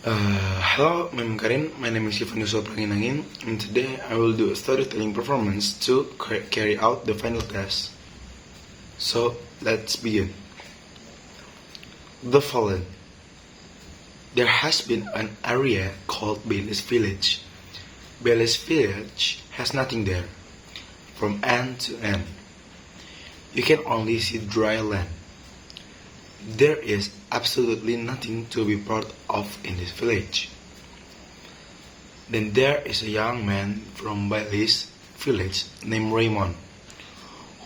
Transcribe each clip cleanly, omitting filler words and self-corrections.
Hello, I'm Karin. My name is Yosua Perangin, and today I will do a storytelling performance to carry out the final test. So, let's begin. The Fallen. There has been an area called Bailey's Village. Bailey's Village has nothing there, from end to end. You can only see dry land. There is absolutely nothing to be proud of in this village. Then there is a young man from Bailey's village named Raymond,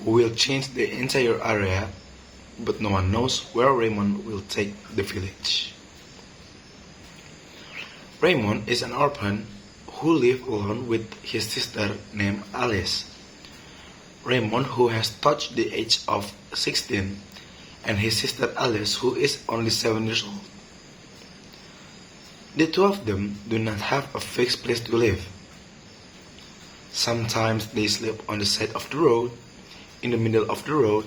who will change the entire area, but no one knows where Raymond will take the village. Raymond is an orphan who lives alone with his sister named Alice. Raymond, who has touched the age of 16, and his sister Alice, who is only 7 years old. The two of them do not have a fixed place to live. Sometimes they sleep on the side of the road, in the middle of the road,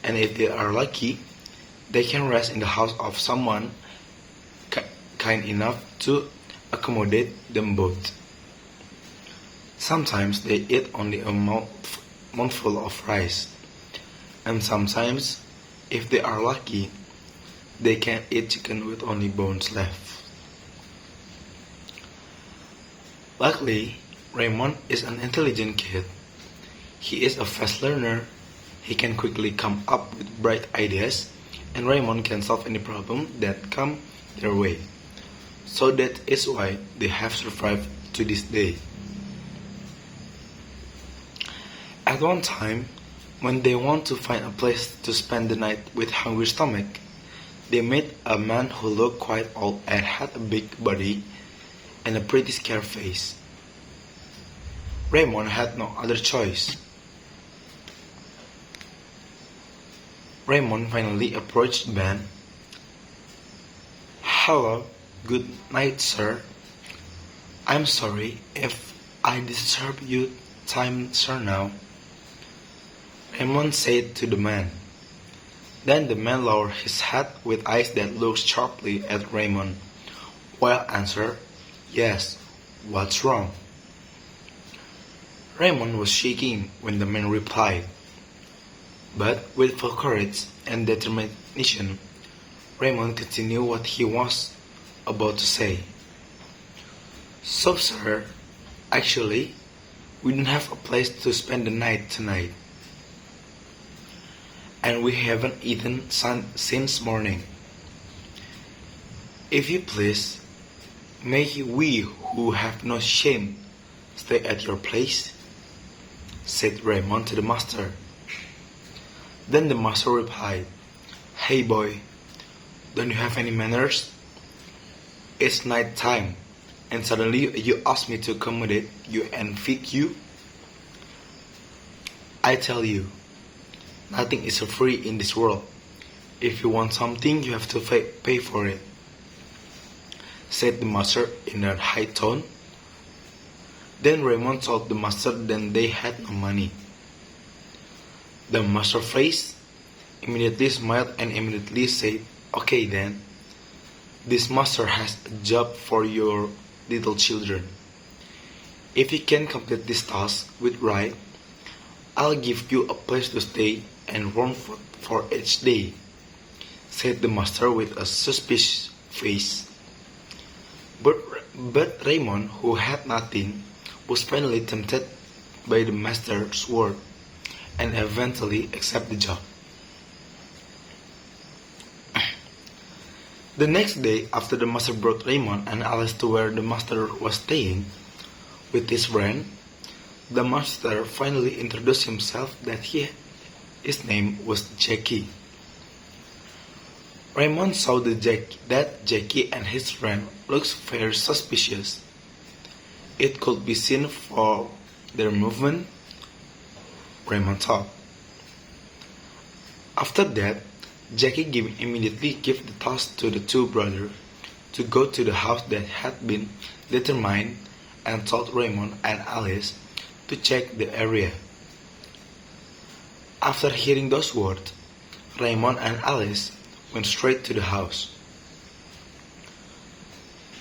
and if they are lucky, they can rest in the house of someone kind enough to accommodate them both. Sometimes they eat only a mouthful of rice, and sometimes, if they are lucky, they can eat chicken with only bones left. Luckily, Raymond is an intelligent kid. He is a fast learner, he can quickly come up with bright ideas, and Raymond can solve any problem that come their way. So that is why they have survived to this day. At one time, when they want to find a place to spend the night with hungry stomach, they met a man who looked quite old and had a big body and a pretty scared face. Raymond had no other choice. Raymond finally approached the man. "Hello, good night, sir. I'm sorry if I disturb you time, sir, now," Raymond said to the man. Then the man lowered his head with eyes that looked sharply at Raymond, while answered, "Yes, what's wrong?" Raymond was shaking when the man replied, but with full courage and determination, Raymond continued what he was about to say. "So, sir, actually, we don't have a place to spend the night tonight, and we haven't eaten since morning. If you please, may we who have no shame stay at your place?" said Raymond to the master. Then the master replied, "Hey boy, don't you have any manners? It's night time, and suddenly you ask me to accommodate you and feed you? I tell you, nothing is free in this world. If you want something, you have to pay for it," said the master in a high tone. Then Raymond told the master that they had no money. The master's face immediately smiled and immediately said, "Okay then, this master has a job for your little children. If you can complete this task with right, I'll give you a place to stay and warm food for each day," said the master with a suspicious face. But Raymond, who had nothing, was finally tempted by the master's word and eventually accepted the job. The next day, after the master brought Raymond and Alice to where the master was staying with his friend, the master finally introduced himself that his name was Jackie. Raymond saw that Jackie and his friend looked very suspicious. It could be seen for their movement, Raymond thought. After that, Jackie immediately gave the task to the two brothers to go to the house that had been determined and told Raymond and Alice to check the area. After hearing those words, Raymond and Alice went straight to the house.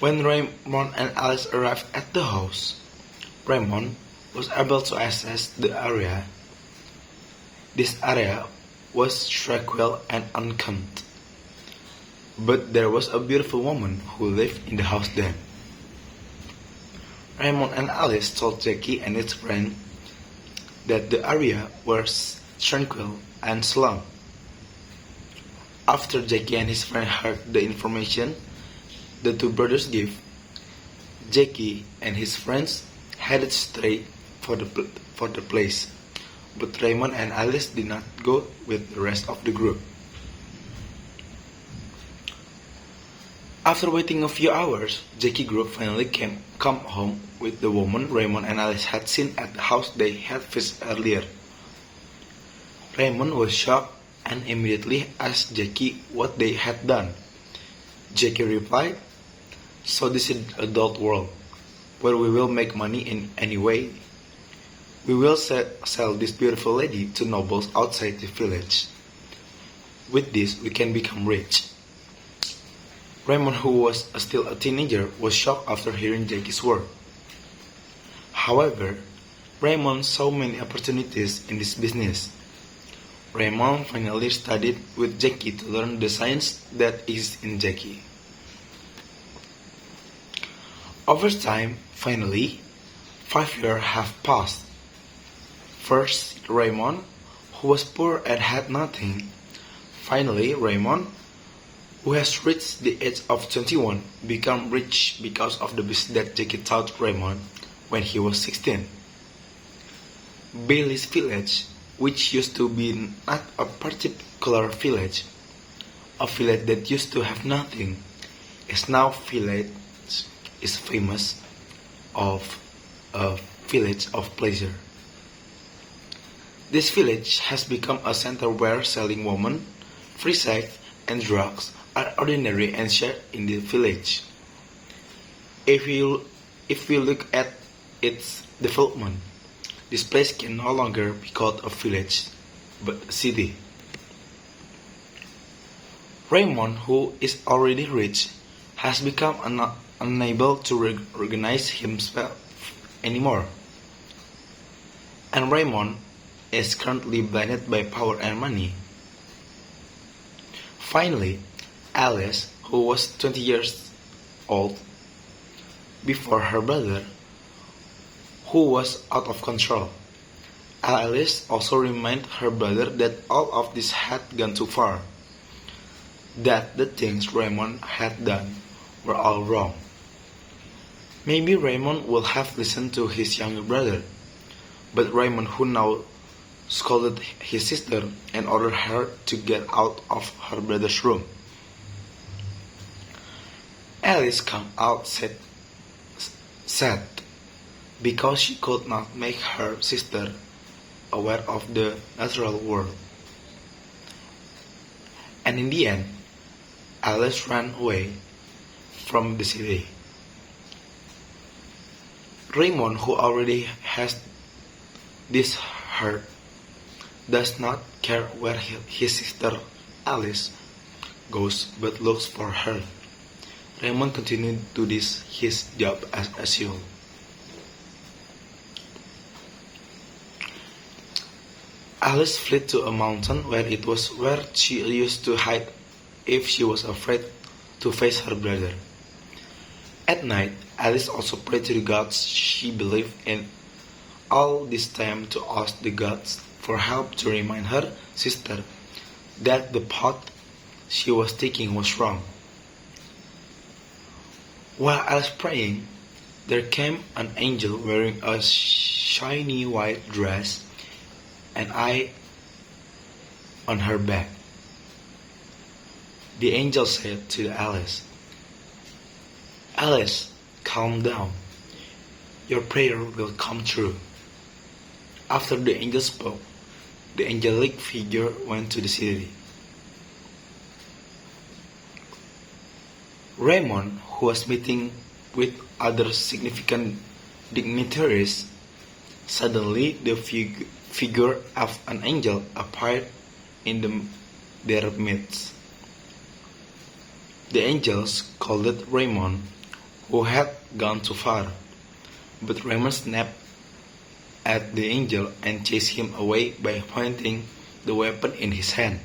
When Raymond and Alice arrived at the house, Raymond was able to access the area. This area was tranquil and unkempt, but there was a beautiful woman who lived in the house then. Raymond and Alice told Jackie and his friend that the area was tranquil and slum. After Jackie and his friend heard the information the two brothers gave, Jackie and his friends headed straight for the place, but Raymond and Alice did not go with the rest of the group. After waiting a few hours, Jackie group finally come home with the woman Raymond and Alice had seen at the house they had visited earlier. Raymond was shocked and immediately asked Jackie what they had done. Jackie replied, "So this is the adult world, where we will make money in any way. We will sell this beautiful lady to nobles outside the village. With this, we can become rich." Raymond, who was still a teenager, was shocked after hearing Jackie's word. However, Raymond saw many opportunities in this business. Raymond finally studied with Jackie to learn the science that is in Jackie. Over time, finally, 5 years have passed. First, Raymond, who was poor and had nothing. Finally, Raymond, who has reached the age of 21, become rich because of the business that Jackie taught Raymond when he was 16. Bailey's village, which used to be not a particular village, a village that used to have nothing, is now is famous of a village of pleasure. This village has become a center where selling women, free sex, and drugs are ordinary and shared in the village. If we look at its development, this place can no longer be called a village, but a city. Raymond, who is already rich, has become unable to organize himself anymore. And Raymond is currently blinded by power and money. Finally, Alice, who was 20 years old before her brother, who was out of control. Alice also reminded her brother that all of this had gone too far, that the things Raymond had done were all wrong. Maybe Raymond would have listened to his younger brother, but Raymond, who now scolded his sister and ordered her to get out of her brother's room. Alice came out sad because she could not make her sister aware of the natural world. And in the end, Alice ran away from the city. Raymond, who already has this hurt, does not care where his sister Alice goes but looks for her. Raymond continued to do his job as usual. Alice fled to a mountain where she used to hide if she was afraid to face her brother. At night, Alice also prayed to the gods she believed in all this time to ask the gods for help to remind her sister that the path she was taking was wrong. While Alice praying, there came an angel wearing a shiny white dress and eye on her back. The angel said to Alice, "Alice, calm down. Your prayer will come true." After the angel spoke, the angelic figure went to the city. Raymond, who was meeting with other significant dignitaries, suddenly the figure of an angel appeared in their midst. The angels called Raymond, who had gone too far. But Raymond snapped at the angel and chased him away by pointing the weapon in his hand.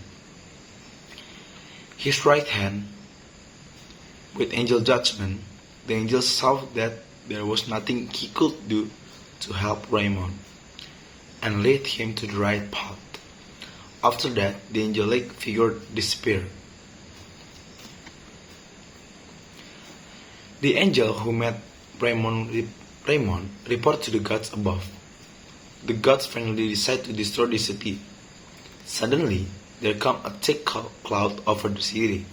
His right hand. With angel judgment, the angel saw that there was nothing he could do to help Raymond, and led him to the right path. After that, the angelic figure disappeared. The angel who met Raymond reported to the gods above. The gods finally decide to destroy the city. Suddenly, there came a thick cloud over the city.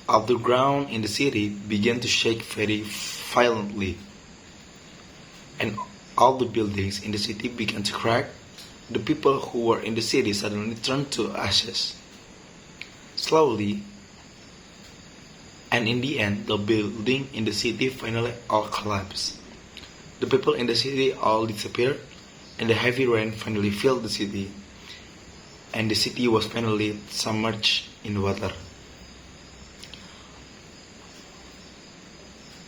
All the ground in the city began to shake very violently, and all the buildings in the city began to crack. The people who were in the city suddenly turned to ashes. Slowly, and in the end, the building in the city finally all collapsed. The people in the city all disappeared, and the heavy rain finally filled the city, and the city was finally submerged in water.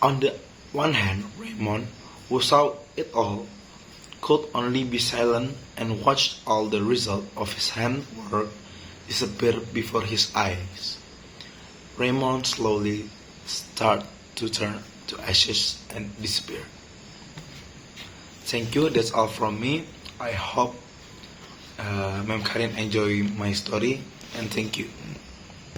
On the one hand, Raymond, who saw it all, could only be silent and watch all the result of his handwork disappear before his eyes. Raymond slowly started to turn to ashes and disappear. Thank you, that's all from me. I hope Ma'am Karin enjoy my story, and thank you.